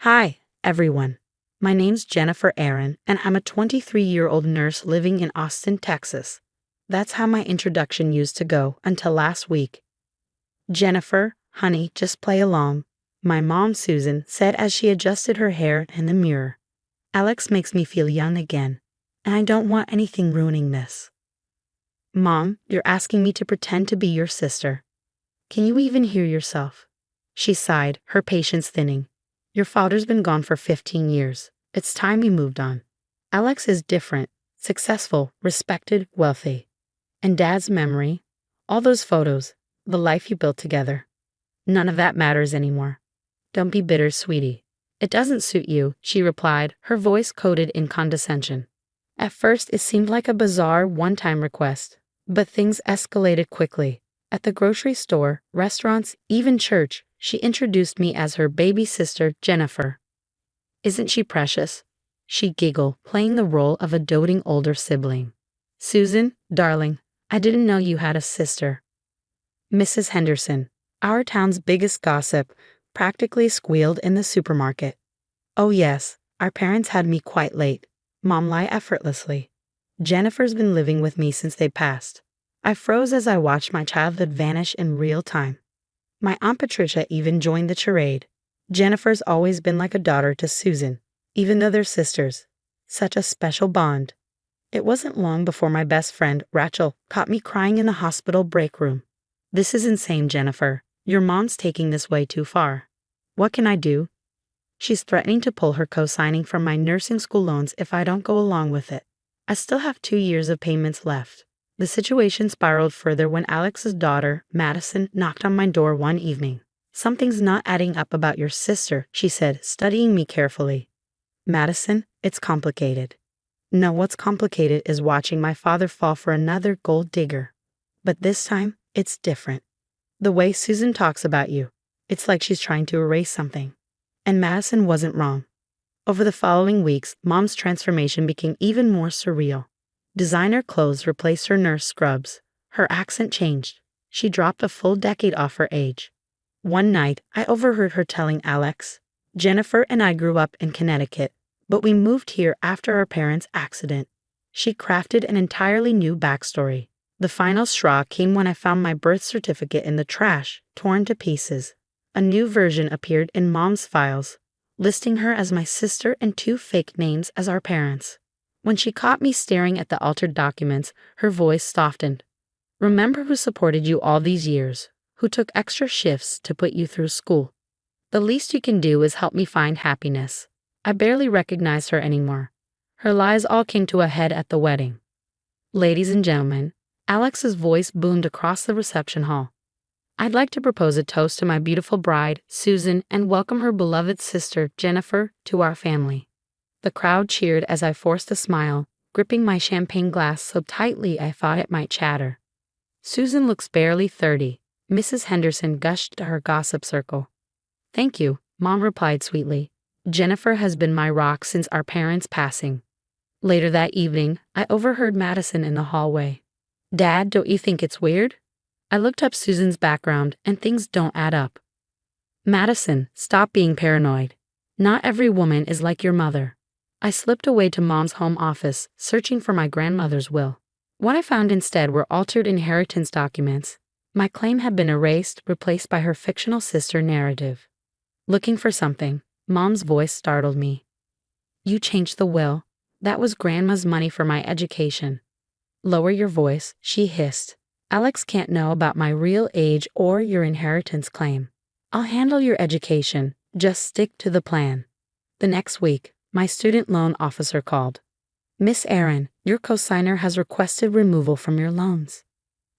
Hi, everyone. My name's Jennifer Aaron, and I'm a 23-year-old nurse living in Austin, Texas. That's how my introduction used to go until last week. Jennifer, honey, just play along, my mom, Susan, said as she adjusted her hair in the mirror. Alex makes me feel young again, and I don't want anything ruining this. Mom, you're asking me to pretend to be your sister. Can you even hear yourself? She sighed, her patience thinning. Your father's been gone for 15 years. It's time we moved on. Alex is different, successful, respected, wealthy. And Dad's memory, all those photos, the life you built together. None of that matters anymore. Don't be bitter, sweetie. It doesn't suit you, she replied, her voice coated in condescension. At first, it seemed like a bizarre one-time request, but things escalated quickly. At the grocery store, restaurants, even church, she introduced me as her baby sister, Jennifer. Isn't she precious? She giggled, playing the role of a doting older sibling. Susan, darling, I didn't know you had a sister. Mrs. Henderson, our town's biggest gossip, practically squealed in the supermarket. Oh yes, our parents had me quite late. Mom lied effortlessly. Jennifer's been living with me since they passed. I froze as I watched my childhood vanish in real time. My Aunt Patricia even joined the charade. Jennifer's always been like a daughter to Susan, even though they're sisters. Such a special bond. It wasn't long before my best friend, Rachel, caught me crying in the hospital break room. This is insane, Jennifer. Your mom's taking this way too far. What can I do? She's threatening to pull her co-signing from my nursing school loans if I don't go along with it. I still have 2 years of payments left. The situation spiraled further when Alex's daughter, Madison, knocked on my door one evening. Something's not adding up about your sister, she said, studying me carefully. Madison, it's complicated. No, what's complicated is watching my father fall for another gold digger. But this time, it's different. The way Susan talks about you, it's like she's trying to erase something. And Madison wasn't wrong. Over the following weeks, Mom's transformation became even more surreal. Designer clothes replaced her nurse scrubs. Her accent changed. She dropped a full decade off her age. One night, I overheard her telling Alex, Jennifer and I grew up in Connecticut, but we moved here after our parents' accident. She crafted an entirely new backstory. The final straw came when I found my birth certificate in the trash, torn to pieces. A new version appeared in Mom's files, listing her as my sister and 2 fake names as our parents. When she caught me staring at the altered documents, her voice softened. Remember who supported you all these years, who took extra shifts to put you through school. The least you can do is help me find happiness. I barely recognized her anymore. Her lies all came to a head at the wedding. Ladies and gentlemen, Alex's voice boomed across the reception hall. I'd like to propose a toast to my beautiful bride, Susan, and welcome her beloved sister, Jennifer, to our family. The crowd cheered as I forced a smile, gripping my champagne glass so tightly I thought it might shatter. Susan looks barely 30, Mrs. Henderson gushed to her gossip circle. Thank you, Mom replied sweetly. Jennifer has been my rock since our parents' passing. Later that evening, I overheard Madison in the hallway. Dad, don't you think it's weird? I looked up Susan's background, and things don't add up. Madison, stop being paranoid. Not every woman is like your mother. I slipped away to Mom's home office, searching for my grandmother's will. What I found instead were altered inheritance documents. My claim had been erased, replaced by her fictional sister narrative. Looking for something, Mom's voice startled me. You changed the will. That was Grandma's money for my education. Lower your voice, she hissed. Alex can't know about my real age or your inheritance claim. I'll handle your education. Just stick to the plan. The next week, my student loan officer called. Miss Aaron, your cosigner has requested removal from your loans.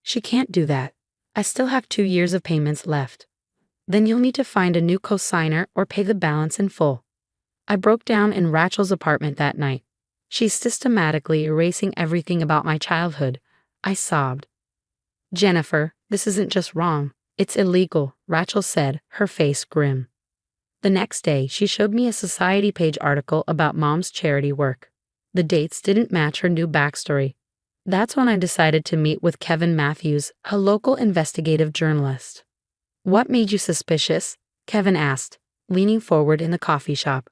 She can't do that. I still have 2 years of payments left. Then you'll need to find a new cosigner or pay the balance in full. I broke down in Rachel's apartment that night. She's systematically erasing everything about my childhood. I sobbed. Jennifer, this isn't just wrong. It's illegal, Rachel said, her face grim. The next day, she showed me a Society page article about Mom's charity work. The dates didn't match her new backstory. That's when I decided to meet with Kevin Matthews, a local investigative journalist. What made you suspicious? Kevin asked. leaning forward in the coffee shop.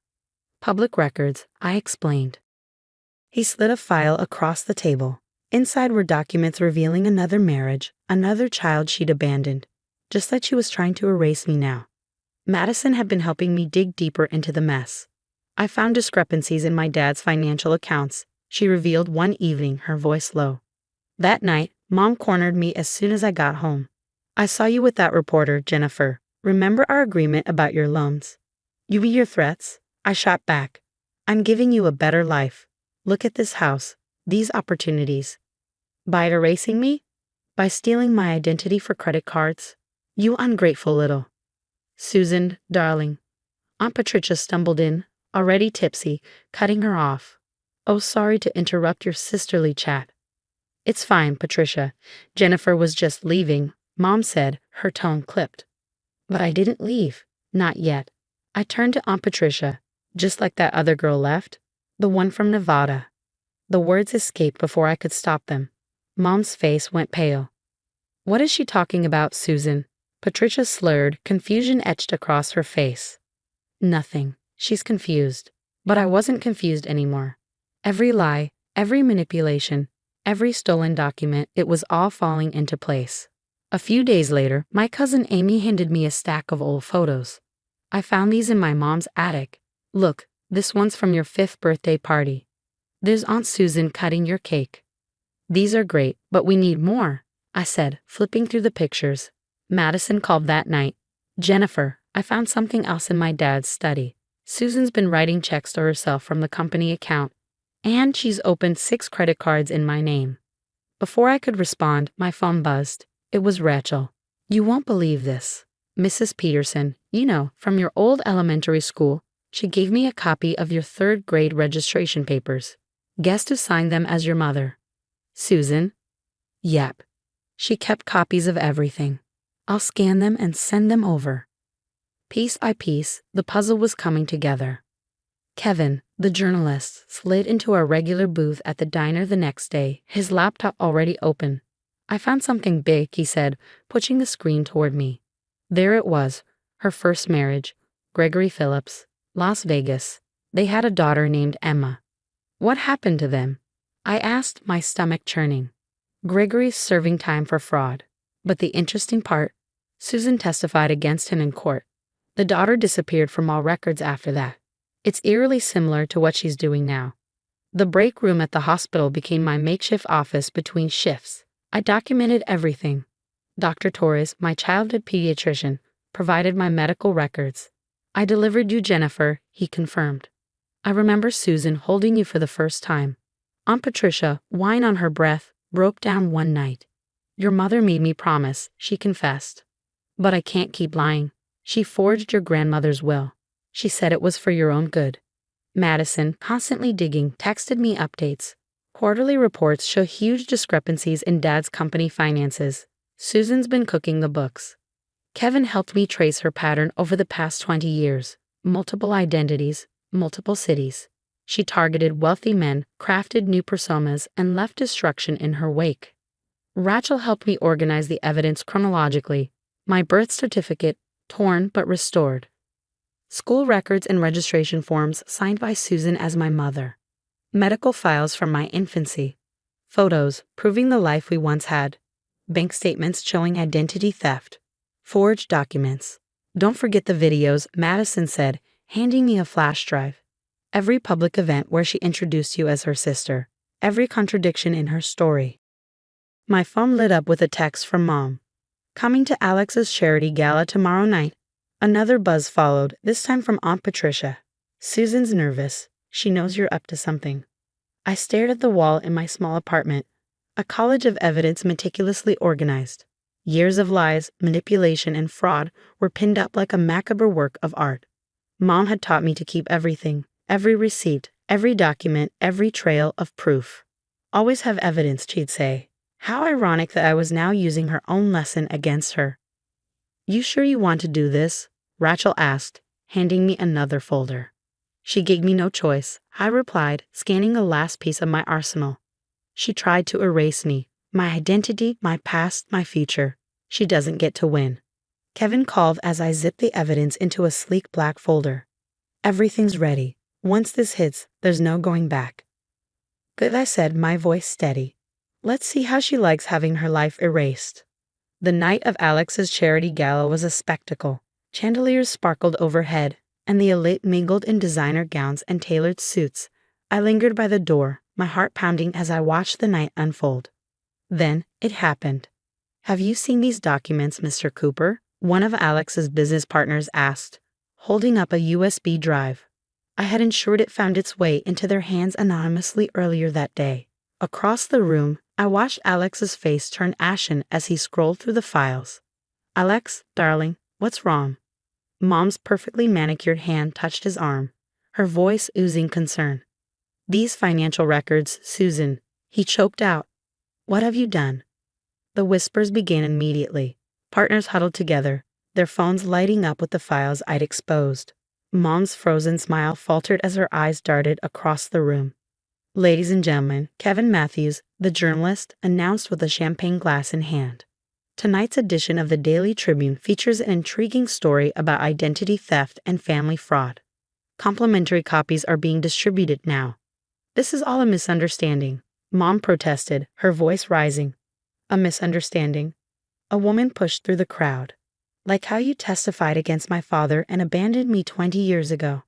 Public records, I explained. He slid a file across the table. Inside were documents revealing another marriage, another child she'd abandoned, just like she was trying to erase me now. Madison had been helping me dig deeper into the mess. I found discrepancies in my dad's financial accounts, she revealed one evening, her voice low. That night, Mom cornered me as soon as I got home. I saw you with that reporter, Jennifer. Remember our agreement about your loans? You mean your threats? I shot back. I'm giving you a better life. Look at this house, these opportunities. By erasing me? By stealing my identity for credit cards? You ungrateful little. Susan, darling. Aunt Patricia stumbled in, already tipsy, cutting her off. Oh, sorry to interrupt your sisterly chat. It's fine, Patricia. Jennifer was just leaving, Mom said, her tone clipped. But I didn't leave. Not yet. I turned to Aunt Patricia, just like that other girl left, the one from Nevada. The words escaped before I could stop them. Mom's face went pale. What is she talking about, Susan? Patricia slurred, confusion etched across her face. Nothing. She's confused. But I wasn't confused anymore. Every lie, every manipulation, every stolen document, it was all falling into place. A few days later, my cousin Amy handed me a stack of old photos. I found these in my mom's attic. Look, this one's from your 5th birthday party. There's Aunt Susan cutting your cake. These are great, but we need more, I said, flipping through the pictures. Madison called that night. Jennifer, I found something else in my dad's study. Susan's been writing checks to herself from the company account, and she's opened 6 credit cards in my name. Before I could respond, my phone buzzed. It was Rachel. You won't believe this. Mrs. Peterson, you know, from your old elementary school, she gave me a copy of your 3rd grade registration papers. Guess who signed them as your mother? Susan? Yep. She kept copies of everything. I'll scan them and send them over. Piece by piece, the puzzle was coming together. Kevin, the journalist, slid into our regular booth at the diner the next day, his laptop already open. I found something big, he said, pushing the screen toward me. There it was, her first marriage, Gregory Phillips, Las Vegas. They had a daughter named Emma. What happened to them? I asked, my stomach churning. Gregory's serving time for fraud. But the interesting part, Susan testified against him in court. The daughter disappeared from all records after that. It's eerily similar to what she's doing now. The break room at the hospital became my makeshift office between shifts. I documented everything. Dr. Torres, my childhood pediatrician, provided my medical records. I delivered you Jennifer, he confirmed. I remember Susan holding you for the first time. Aunt Patricia, wine on her breath, broke down one night. Your mother made me promise, she confessed. But I can't keep lying. She forged your grandmother's will. She said it was for your own good. Madison, constantly digging, texted me updates. Quarterly reports show huge discrepancies in Dad's company finances. Susan's been cooking the books. Kevin helped me trace her pattern over the past 20 years. Multiple identities, multiple cities. She targeted wealthy men, crafted new personas, and left destruction in her wake. Rachel helped me organize the evidence chronologically. My birth certificate, torn but restored. School records and registration forms signed by Susan as my mother. Medical files from my infancy. Photos proving the life we once had. Bank statements showing identity theft. Forged documents. Don't forget the videos, Madison said, handing me a flash drive. Every public event where she introduced you as her sister. Every contradiction in her story. My phone lit up with a text from Mom. Coming to Alex's charity gala tomorrow night. Another buzz followed, this time from Aunt Patricia. Susan's nervous. She knows you're up to something. I stared at the wall in my small apartment, a college of evidence meticulously organized. Years of lies, manipulation, and fraud were pinned up like a macabre work of art. Mom had taught me to keep everything, every receipt, every document, every trail of proof. Always have evidence, she'd say. How ironic that I was now using her own lesson against her. You sure you want to do this? Rachel asked, handing me another folder. She gave me no choice, I replied, scanning the last piece of my arsenal. She tried to erase me, my identity, my past, my future. She doesn't get to win. Kevin called as I zipped the evidence into a sleek black folder. Everything's ready. Once this hits, there's no going back. Good, I said, my voice steady. Let's see how she likes having her life erased. The night of Alex's charity gala was a spectacle. Chandeliers sparkled overhead, and the elite mingled in designer gowns and tailored suits. I lingered by the door, my heart pounding as I watched the night unfold. Then, it happened. Have you seen these documents, Mr. Cooper? One of Alex's business partners asked, holding up a USB drive. I had ensured it found its way into their hands anonymously earlier that day. Across the room, I watched Alex's face turn ashen as he scrolled through the files. Alex, darling, what's wrong? Mom's perfectly manicured hand touched his arm, her voice oozing concern. These financial records, Susan, he choked out. What have you done? The whispers began immediately. Partners huddled together, their phones lighting up with the files I'd exposed. Mom's frozen smile faltered as her eyes darted across the room. Ladies and gentlemen, Kevin Matthews, the journalist, announced with a champagne glass in hand. Tonight's edition of the Daily Tribune features an intriguing story about identity theft and family fraud. Complimentary copies are being distributed now. This is all a misunderstanding, Mom protested, her voice rising. A misunderstanding? A woman pushed through the crowd. Like how you testified against my father and abandoned me 20 years ago.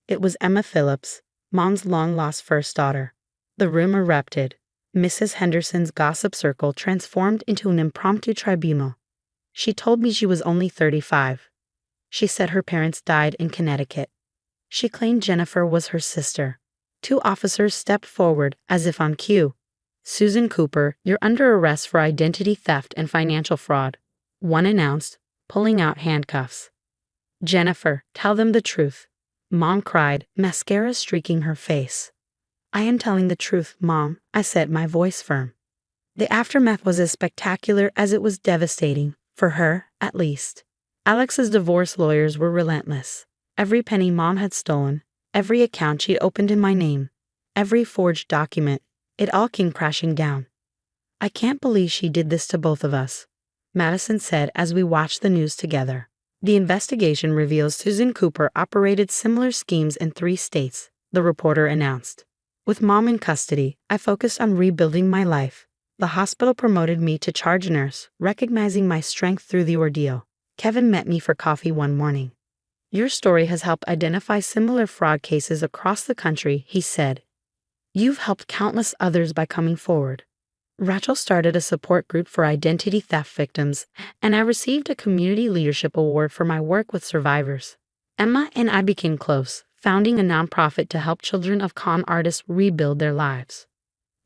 It was Emma Phillips, Mom's long-lost first daughter. The room erupted. Mrs. Henderson's gossip circle transformed into an impromptu tribunal. She told me she was only 35. She said her parents died in Connecticut. She claimed Jennifer was her sister. Two officers stepped forward, as if on cue. Susan Cooper, you're under arrest for identity theft and financial fraud, one announced, pulling out handcuffs. Jennifer, tell them the truth. Mom cried, mascara streaking her face. I am telling the truth, Mom, I said, my voice firm. The aftermath was as spectacular as it was devastating, for her, at least. Alex's divorce lawyers were relentless. Every penny Mom had stolen, every account she'd opened in my name, every forged document, it all came crashing down. I can't believe she did this to both of us, Madison said as we watched the news together. The investigation reveals Susan Cooper operated similar schemes in 3 states, the reporter announced. With Mom in custody, I focused on rebuilding my life. The hospital promoted me to charge nurse, recognizing my strength through the ordeal. Kevin met me for coffee one morning. Your story has helped identify similar fraud cases across the country, he said. You've helped countless others by coming forward. Rachel started a support group for identity theft victims, and I received a community leadership award for my work with survivors. Emma and I became close, founding a nonprofit to help children of con artists rebuild their lives.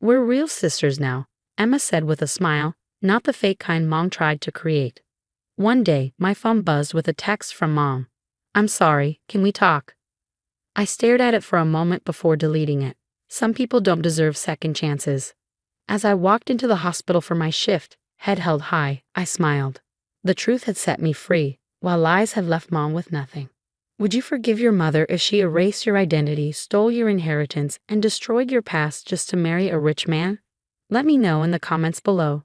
We're real sisters now, Emma said with a smile, not the fake kind Mom tried to create. One day, my phone buzzed with a text from Mom. I'm sorry, can we talk? I stared at it for a moment before deleting it. Some people don't deserve second chances. As I walked into the hospital for my shift, head held high, I smiled. The truth had set me free, while lies had left Mom with nothing. Would you forgive your mother if she erased your identity, stole your inheritance, and destroyed your past just to marry a rich man? Let me know in the comments below.